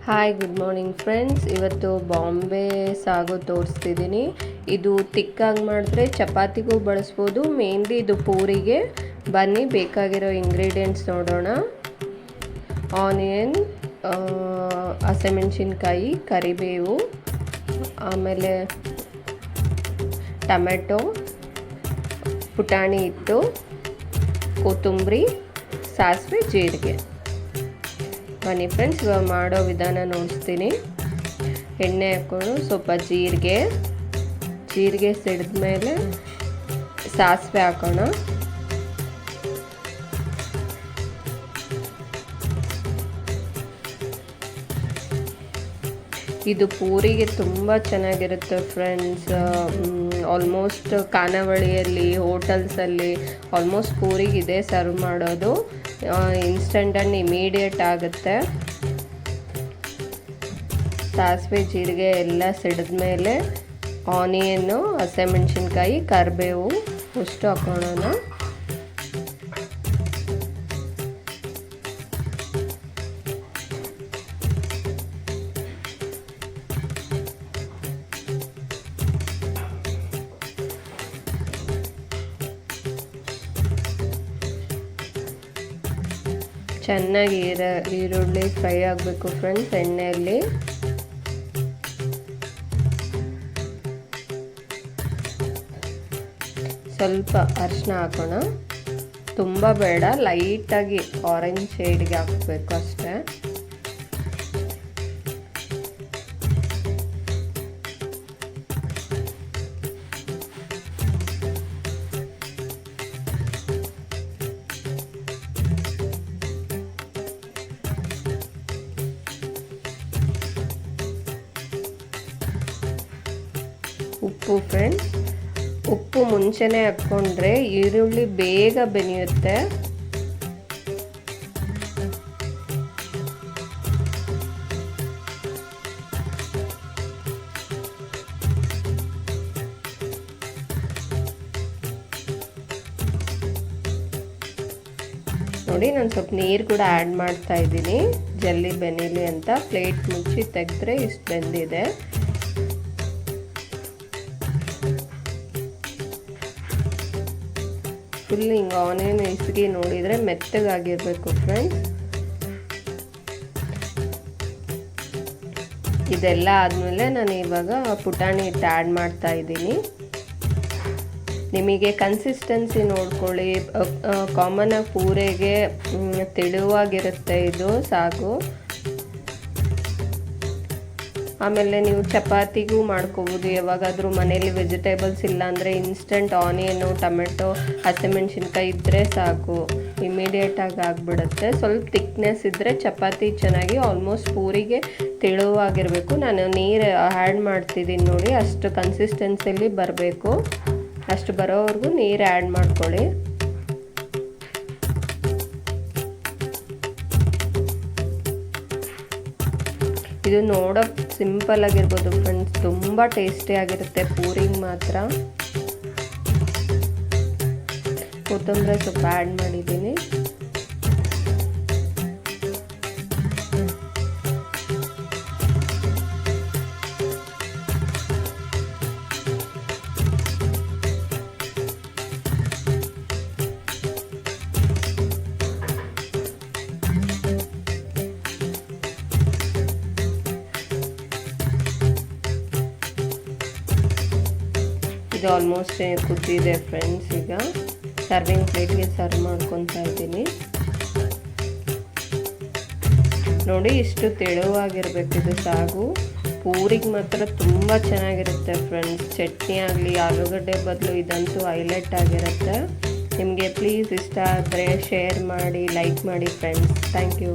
Hi good morning friends. ಇವತ್ತು ಬಾಂಬೆ ಸಾಗು ತೋರಿಸ್ತಿದ್ದೀನಿ. ಇದು ತಿಕ್ಕಾಗಿ ಮಾಡಿದ್ರೆ ಚಪಾತಿಗೂ ಬಳಸ್ಬೋದು, ಮೇನ್ಲಿ ಇದು ಪೂರಿಗೆ. ಬನ್ನಿ ಬೇಕಾಗಿರೋ ಇಂಗ್ರೀಡಿಯೆಂಟ್ಸ್ ನೋಡೋಣ. ಆನಿಯನ್, ಹಸಿಮೆಣಸಿನ್ಕಾಯಿ, ಕರಿಬೇವು, ಆಮೇಲೆ ಟೊಮೆಟೊ, ಪುಟಾಣಿ ಹಿಟ್ಟು, ಕೊತ್ತಂಬರಿ, ಸಾಸಿವೆ, ಜೀರಿಗೆ. ಬನ್ನಿ ಫ್ರೆಂಡ್ಸ್, ಇವಾಗ ಮಾಡೋ ವಿಧಾನ ನೋಡಿಸ್ತೀನಿ. ಎಣ್ಣೆ ಹಾಕ್ಕೊಂಡು ಸ್ವಲ್ಪ ಜೀರಿಗೆ ಸಿಡಿದ ಮೇಲೆ ಸಾಸಿವೆ ಹಾಕೋಣ. ಇದು ಪೂರಿಗೆ ತುಂಬ ಚೆನ್ನಾಗಿರುತ್ತೆ ಫ್ರೆಂಡ್ಸ್. ಆಲ್ಮೋಸ್ಟ್ ಖಾನಾವಳಿಯಲ್ಲಿ, ಹೋಟೆಲ್ಸಲ್ಲಿ ಆಲ್ಮೋಸ್ಟ್ ಪೂರಿಗೆ ಇದೇ ಸರ್ವ್ ಮಾಡೋದು. ಇನ್ಸ್ಟಂಟ್ ಆ್ಯಂಡ್ ಇಮಿಡಿಯೇಟ್ ಆಗುತ್ತೆ. ಸಾಸಿವೆ ಜೀರಿಗೆ ಎಲ್ಲ ಸಿಡಿದ ಮೇಲೆ ಆನಿಯನ್ನು, ಹಸಿಮೆಣಸಿನ್ಕಾಯಿ, ಕರಿಬೇವು ಅಷ್ಟು ಹಾಕೊಳ್ಳೋಣ. ಚೆನ್ನಾಗಿ ಈರುಳ್ಳಿ ಫ್ರೈ ಆಗಬೇಕು ಫ್ರೆಂಡ್ಸ್ ಎಣ್ಣೆಯಲ್ಲಿ. ಸ್ವಲ್ಪ ಅರಿಶಿನ ಹಾಕೋಣ. ತುಂಬ ಬೇಡ, ಲೈಟಾಗಿ ಆರೆಂಜ್ ಶೇಡ್ಗೆ ಹಾಕಬೇಕು ಅಷ್ಟೇ. ಉಪ್ಪು ಫ್ರೆಂಡ್ಸ್, ಉಪ್ಪು ಮುಂಚೆನೇ ಹಾಕ್ಕೊಂಡ್ರೆ ಈರುಳ್ಳಿ ಬೇಗ ಬೆನೆಯುತ್ತೆ. ನೋಡಿ, ನಾನು ಸ್ವಲ್ಪ ನೀರು ಕೂಡ ಆ್ಯಡ್ ಮಾಡ್ತಾ ಇದ್ದೀನಿ, ಜಲ್ದಿ ಬೆನೀಲಿ ಅಂತ. ಪ್ಲೇಟ್ ಮುಚ್ಚಿ ತೆಗೆದ್ರೆ ಇಷ್ಟು ಬೆಂದಿದೆ. ಫುಲ್ ಹಿಂಗೆ ಆನಿಯನ್ ಇಸಿಗೆ ನೋಡಿದರೆ ಮೆತ್ತಗಾಗಿರಬೇಕು ಫ್ರೆಂಡ್ಸ್. ಇದೆಲ್ಲ ಆದಮೇಲೆ ನಾನು ಇವಾಗ ಪುಟಾಣಿ ಹಿಟ್ಟು ಆ್ಯಡ್ ಮಾಡ್ತಾ ಇದ್ದೀನಿ. ನಿಮಗೆ ಕನ್ಸಿಸ್ಟೆನ್ಸಿ ನೋಡ್ಕೊಳ್ಳಿ. ಕಾಮನಾಗಿ ಪೂರಿಗೆ ತೆಳುವಾಗಿರುತ್ತೆ ಇದು ಸಾಗು. ಆಮೇಲೆ ನೀವು ಚಪಾತಿಗೂ ಮಾಡ್ಕೋಬೋದು. ಯಾವಾಗಾದರೂ ಮನೇಲಿ ವೆಜಿಟೇಬಲ್ಸ್ ಇಲ್ಲ ಅಂದರೆ ಇನ್ಸ್ಟಂಟ್ ಆನಿಯನ್ನು, ಟೊಮೆಟೊ, ಹಸಿಮೆಣಸಿನ್ಕಾಯಿ ಇದ್ದರೆ ಸಾಕು, ಇಮಿಡಿಯೇಟಾಗಿ ಆಗಿಬಿಡುತ್ತೆ. ಸ್ವಲ್ಪ ಥಿಕ್ನೆಸ್ ಇದ್ದರೆ ಚಪಾತಿ ಚೆನ್ನಾಗಿ ಆಲ್ಮೋಸ್ಟ್ ಪೂರಿಗೆ ತೆಳುವಾಗಿರಬೇಕು. ನಾನು ನೀರು ಆ್ಯಡ್ ಮಾಡ್ತಿದ್ದೀನಿ ನೋಡಿ, ಅಷ್ಟು ಕನ್ಸಿಸ್ಟೆನ್ಸಿಯಲ್ಲಿ ಬರಬೇಕು. ಅಷ್ಟು ಬರೋವರೆಗೂ ನೀರು ಆ್ಯಡ್ ಮಾಡ್ಕೊಳ್ಳಿ. ಇದು ನೋಡೋಕೆ ಸಿಂಪಲ್ ಆಗಿರ್ಬೋದು ಫ್ರೆಂಡ್ಸ್, ತುಂಬ ಟೇಸ್ಟಿ ಆಗಿರುತ್ತೆ ಪೂರಿಗೆ ಮಾತ್ರ. ಕೊತ್ತಂಬರಿ ಸ್ವಲ್ಪ ಆ್ಯಡ್ ಮಾಡಿದ್ದೀನಿ. ಇದು ಆಲ್ಮೋಸ್ಟ್ ಕುದ್ದಿದೆ ಫ್ರೆಂಡ್ಸ್. ಈಗ ಸರ್ವಿಂಗ್ ಪ್ಲೇಟ್ಗೆ ಸರ್ವ್ ಮಾಡ್ಕೊತಾ ಇದ್ದೀನಿ. ನೋಡಿ, ಇಷ್ಟು ತೆಳುವಾಗಿರಬೇಕು ಇದು ಸಾಗು. ಪೂರಿಗೆ ಮಾತ್ರ ತುಂಬ ಚೆನ್ನಾಗಿರುತ್ತೆ ಫ್ರೆಂಡ್ಸ್. ಚಟ್ನಿ ಆಗಲಿ, ಆಲೂಗಡ್ಡೆ ಬದಲು ಇದಂತೂ ಹೈಲೈಟ್ ಆಗಿರುತ್ತೆ. ನಿಮಗೆ ಪ್ಲೀಸ್ ಇಷ್ಟ ಆದರೆ ಶೇರ್ ಮಾಡಿ, ಲೈಕ್ ಮಾಡಿ ಫ್ರೆಂಡ್ಸ್. Thank you.